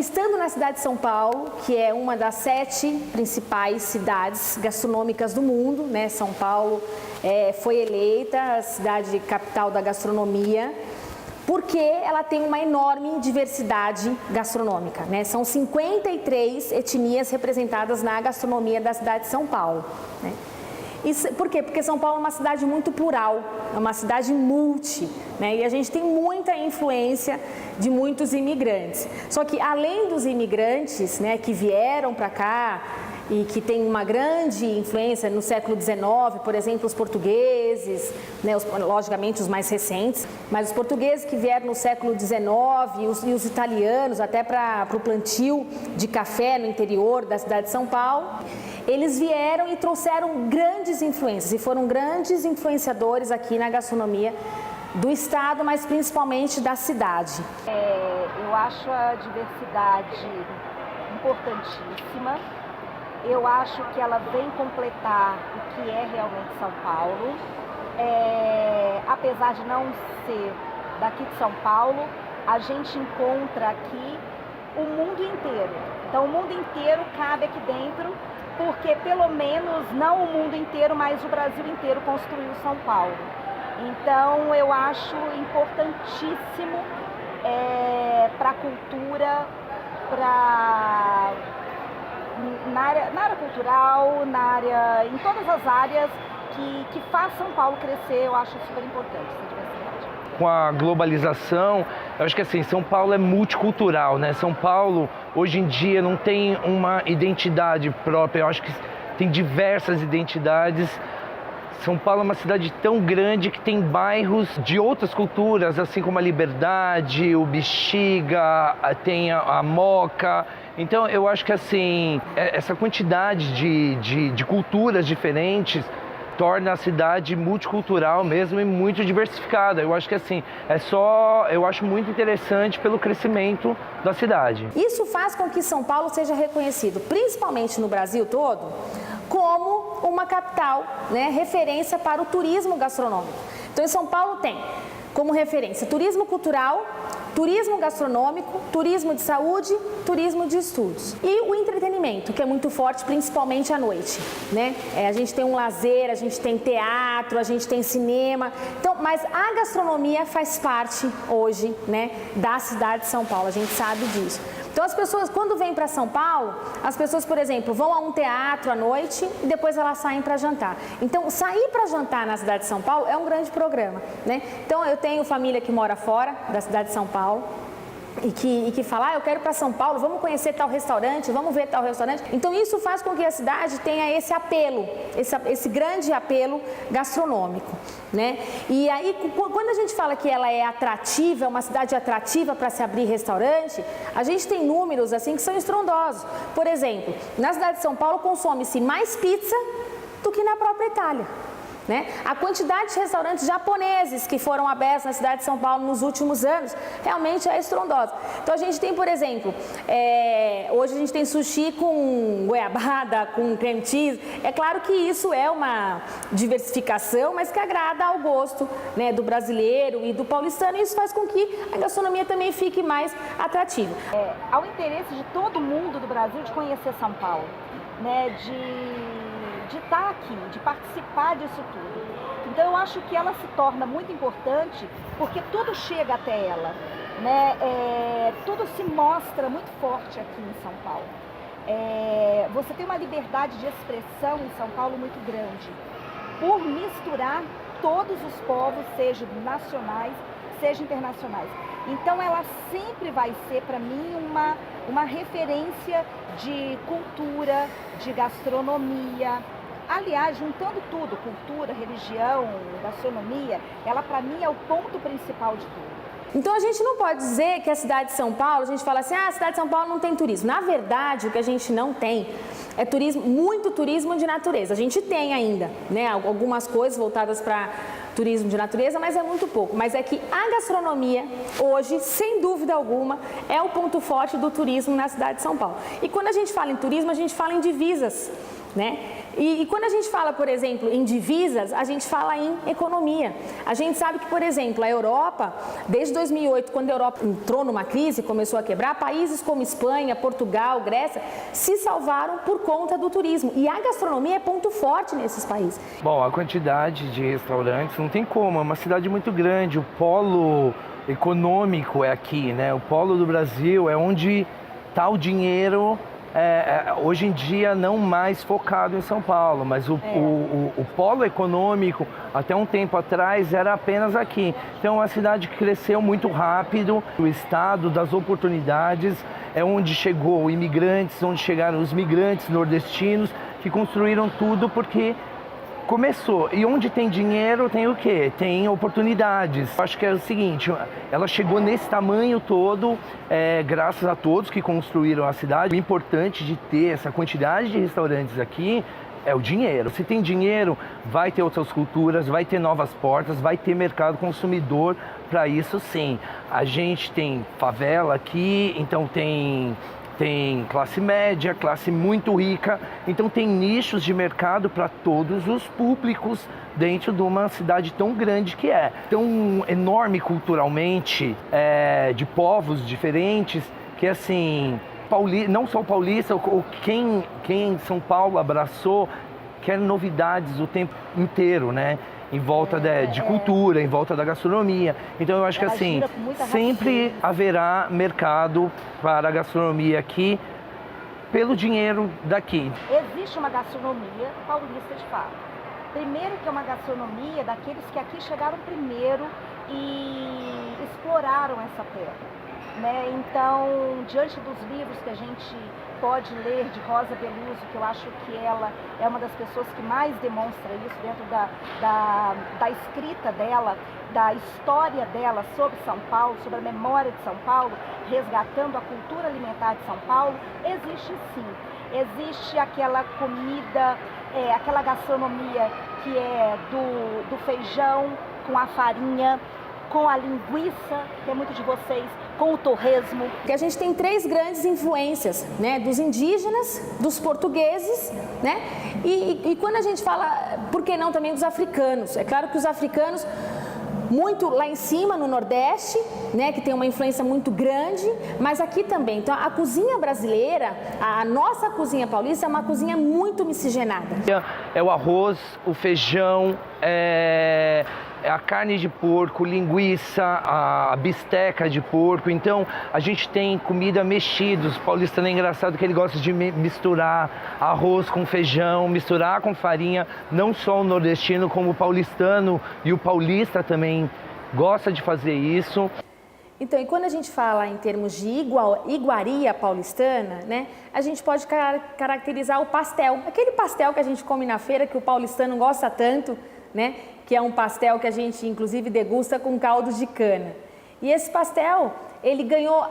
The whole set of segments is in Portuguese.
Estando na cidade de São Paulo, que é uma das 7 principais cidades gastronômicas do mundo, né? São Paulo foi eleita a cidade capital da gastronomia, porque ela tem uma enorme diversidade gastronômica, né? São 53 etnias representadas na gastronomia da cidade de São Paulo, né? Por quê? Porque São Paulo é uma cidade muito plural, é uma cidade multi, né? E a gente tem muita influência de muitos imigrantes. Só que além dos imigrantes, né, que vieram para cá e que tem uma grande influência no século XIX, por exemplo, os portugueses, né, logicamente os mais recentes, mas os portugueses que vieram no século XIX e os italianos até para o plantio de café no interior da cidade de São Paulo, eles vieram e trouxeram grandes influências e foram grandes influenciadores aqui na gastronomia do estado, mas principalmente da cidade. Eu acho a diversidade importantíssima. Eu acho que ela vem completar o que é realmente São Paulo. Apesar de não ser daqui de São Paulo, a gente encontra aqui o mundo inteiro. Então o mundo inteiro cabe aqui dentro, porque pelo menos não o mundo inteiro, mas o Brasil inteiro construiu São Paulo. Então eu acho importantíssimo para a cultura, na área cultural, em todas as áreas que faz São Paulo crescer. Eu acho super importante essa diversidade. Com a globalização, eu acho que assim, São Paulo é multicultural, né? São Paulo, hoje em dia, não tem uma identidade própria, eu acho que tem diversas identidades. São Paulo é uma cidade tão grande que tem bairros de outras culturas, assim como a Liberdade, o Bexiga, tem a Moca. Então eu acho que assim, essa quantidade de culturas diferentes torna a cidade multicultural mesmo e muito diversificada. Eu acho que assim, eu acho muito interessante pelo crescimento da cidade. Isso faz com que São Paulo seja reconhecido, principalmente no Brasil todo, como uma capital, né, referência para o turismo gastronômico. Então, em São Paulo tem como referência turismo cultural, turismo gastronômico, turismo de saúde, turismo de estudos. E o entretenimento, que é muito forte, principalmente à noite, né? A gente tem um lazer, a gente tem teatro, a gente tem cinema. Então, mas a gastronomia faz parte hoje, né, da cidade de São Paulo, a gente sabe disso. Então as pessoas, quando vêm para São Paulo, as pessoas, por exemplo, vão a um teatro à noite e depois elas saem para jantar. Então, sair para jantar na cidade de São Paulo é um grande programa, né? Então, eu tenho família que mora fora da cidade de São Paulo e que fala, eu quero ir para São Paulo, vamos conhecer tal restaurante, vamos ver tal restaurante. Então, isso faz com que a cidade tenha esse apelo, esse grande apelo gastronômico, né? E aí, quando a gente fala que ela é atrativa, é uma cidade atrativa para se abrir restaurante, a gente tem números assim que são estrondosos. Por exemplo, na cidade de São Paulo consome-se mais pizza do que na própria Itália, né? A quantidade de restaurantes japoneses que foram abertos na cidade de São Paulo nos últimos anos realmente é estrondosa. Então a gente tem, por exemplo, hoje a gente tem sushi com goiabada, com creme cheese. É claro que isso é uma diversificação, mas que agrada ao gosto, né, do brasileiro e do paulistano, e isso faz com que a gastronomia também fique mais atrativa. Ao interesse de todo mundo do Brasil de conhecer São Paulo, né, de estar aqui, de participar disso tudo. Então eu acho que ela se torna muito importante porque tudo chega até ela, né? Tudo se mostra muito forte aqui em São Paulo. Você tem uma liberdade de expressão em São Paulo muito grande, por misturar todos os povos, seja nacionais, seja internacionais. Então ela sempre vai ser, para mim, uma referência de cultura, de gastronomia. Aliás, juntando tudo, cultura, religião, gastronomia, ela para mim é o ponto principal de tudo. Então a gente não pode dizer que a cidade de São Paulo, a gente fala assim, a cidade de São Paulo não tem turismo. Na verdade, o que a gente não tem é turismo, muito turismo de natureza. A gente tem ainda, né, algumas coisas voltadas para turismo de natureza, mas é muito pouco. Mas é que a gastronomia, hoje, sem dúvida alguma, é o ponto forte do turismo na cidade de São Paulo. E quando a gente fala em turismo, a gente fala em divisas, né? E quando a gente fala, por exemplo, em divisas, a gente fala em economia. A gente sabe que, por exemplo, a Europa, desde 2008, quando a Europa entrou numa crise, começou a quebrar, países como Espanha, Portugal, Grécia, se salvaram por conta do turismo. E a gastronomia é ponto forte nesses países. Bom, a quantidade de restaurantes não tem como, é uma cidade muito grande, o polo econômico é aqui, né? O polo do Brasil é onde está o dinheiro. Hoje em dia não mais focado em São Paulo, mas o polo econômico até um tempo atrás era apenas aqui. Então a cidade cresceu muito rápido, o estado das oportunidades é onde chegou imigrantes, onde chegaram os migrantes nordestinos que construíram tudo porque começou. E onde tem dinheiro tem o quê? Tem oportunidades. Acho que é o seguinte, ela chegou nesse tamanho todo, graças a todos que construíram a cidade. O importante de ter essa quantidade de restaurantes aqui é o dinheiro. Se tem dinheiro, vai ter outras culturas, vai ter novas portas, vai ter mercado consumidor. Para isso, sim. A gente tem favela aqui, então tem classe média, classe muito rica, então tem nichos de mercado para todos os públicos dentro de uma cidade tão grande que é. Tão enorme culturalmente, de povos diferentes, que assim, não só o paulista, quem São Paulo abraçou, quer novidades o tempo inteiro, né? Em volta de cultura, em volta da gastronomia. Então eu acho que assim, sempre haverá mercado para a gastronomia aqui, pelo dinheiro daqui. Existe uma gastronomia paulista de fato. Primeiro que é uma gastronomia daqueles que aqui chegaram primeiro e exploraram essa terra. Né? Então, diante dos livros que a gente pode ler de Rosa Beluso, que eu acho que ela é uma das pessoas que mais demonstra isso dentro da escrita dela, da história dela sobre São Paulo, sobre a memória de São Paulo, resgatando a cultura alimentar de São Paulo, existe sim. Existe aquela comida, aquela gastronomia que é do feijão com a farinha, com a linguiça, que é muito de vocês, com o torresmo. Que a gente tem 3 grandes influências, né, dos indígenas, dos portugueses, né, e quando a gente fala, por que não também dos africanos? É claro que os africanos, muito lá em cima no Nordeste, né, que tem uma influência muito grande, mas aqui também. Então a cozinha brasileira, a nossa cozinha paulista é uma cozinha muito miscigenada. É o arroz, o feijão, a carne de porco, linguiça, a bisteca de porco. Então a gente tem comida mexidos. O paulistano é engraçado que ele gosta de misturar arroz com feijão, misturar com farinha. Não só o nordestino, como o paulistano e o paulista também gosta de fazer isso. Então, e quando a gente fala em termos de iguaria paulistana, né, a gente pode caracterizar o pastel. Aquele pastel que a gente come na feira, que o paulistano gosta tanto, né, que é um pastel que a gente, inclusive, degusta com caldo de cana. E esse pastel, ele ganhou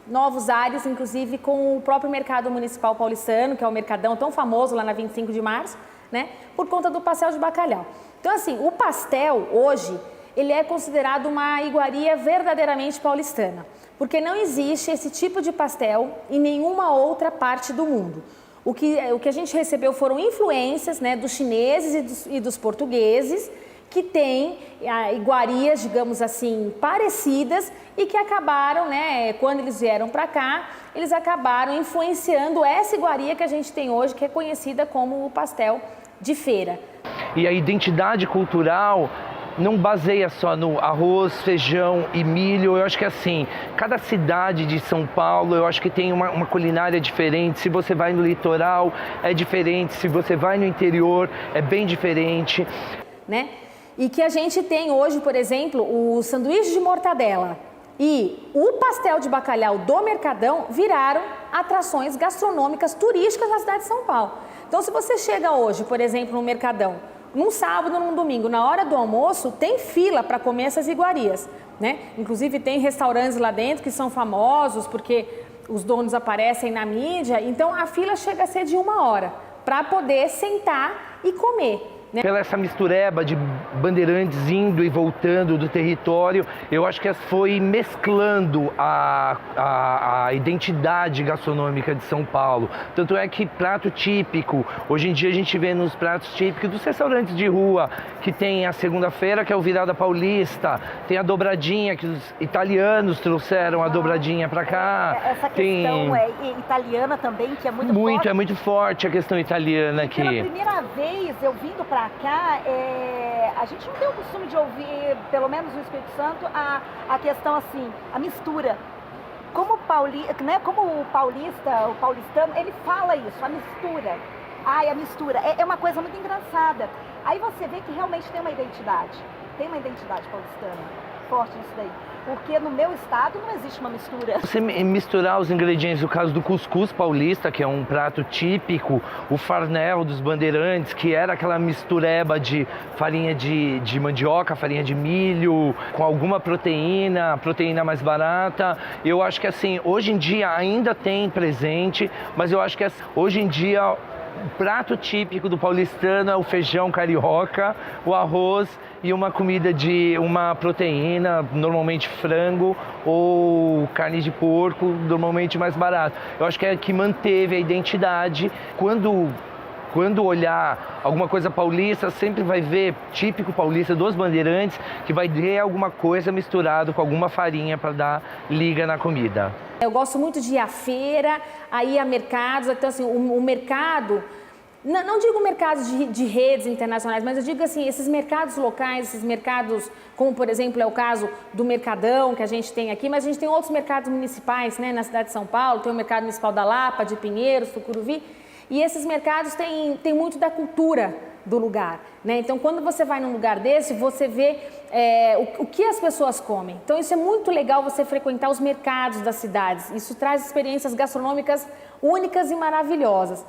novos ares, inclusive com o próprio mercado municipal paulistano, que é o Mercadão tão famoso lá na 25 de março, né, por conta do pastel de bacalhau. Então, assim, o pastel, hoje, ele é considerado uma iguaria verdadeiramente paulistana, porque não existe esse tipo de pastel em nenhuma outra parte do mundo. O que a gente recebeu foram influências, né, dos chineses e dos portugueses, que têm iguarias, digamos assim, parecidas e que acabaram, né, quando eles vieram para cá, eles acabaram influenciando essa iguaria que a gente tem hoje, que é conhecida como o pastel de feira. E a identidade cultural não baseia só no arroz, feijão e milho. Eu acho que assim, cada cidade de São Paulo, eu acho que tem uma culinária diferente. Se você vai no litoral, é diferente. Se você vai no interior, é bem diferente. Né? E que a gente tem hoje, por exemplo, o sanduíche de mortadela e o pastel de bacalhau do Mercadão viraram atrações gastronômicas turísticas na cidade de São Paulo. Então, se você chega hoje, por exemplo, no Mercadão, num sábado, num domingo, na hora do almoço, tem fila para comer essas iguarias, né? Inclusive tem restaurantes lá dentro que são famosos porque os donos aparecem na mídia, então a fila chega a ser de 1 hora para poder sentar e comer. né? Pela essa mistureba de bandeirantes indo e voltando do território, eu acho que foi mesclando a identidade gastronômica de São Paulo. Tanto é que prato típico, hoje em dia a gente vê nos pratos típicos dos restaurantes de rua, que tem a segunda-feira, que é o virada paulista, tem a dobradinha, que os italianos trouxeram a dobradinha para cá. Essa questão italiana também, que é muito forte. É muito forte a questão italiana aqui. Pela primeira vez, eu vindo para cá, a gente não tem o costume de ouvir, pelo menos no Espírito Santo, a questão assim, a mistura. Como o paulistano, ele fala isso, a mistura. Ai, a mistura. É uma coisa muito engraçada. Aí você vê que realmente tem uma identidade paulistana, forte nisso daí. Porque no meu estado não existe uma mistura. Você misturar os ingredientes, no caso do cuscuz paulista, que é um prato típico, o farnel dos bandeirantes, que era aquela mistureba de farinha de mandioca, farinha de milho, com alguma proteína mais barata. Eu acho que assim, hoje em dia ainda tem presente, mas eu acho que hoje em dia o prato típico do paulistano é o feijão carioca, o arroz e uma comida de uma proteína, normalmente frango ou carne de porco, normalmente mais barato. Eu acho que é que manteve a identidade. Quando olhar alguma coisa paulista, sempre vai ver típico paulista dos bandeirantes, que vai ter alguma coisa misturado com alguma farinha para dar liga na comida. Eu gosto muito de ir à feira, aí a mercados, então assim, o mercado, não digo mercados de redes internacionais, mas eu digo assim, esses mercados locais, esses mercados, como por exemplo é o caso do Mercadão, que a gente tem aqui, mas a gente tem outros mercados municipais, né, na cidade de São Paulo, tem o Mercado Municipal da Lapa, de Pinheiros, Tucuruvi, e esses mercados têm muito da cultura do lugar, né? Então, quando você vai num lugar desse, você vê o que as pessoas comem. Então, isso é muito legal, você frequentar os mercados das cidades. Isso traz experiências gastronômicas únicas e maravilhosas.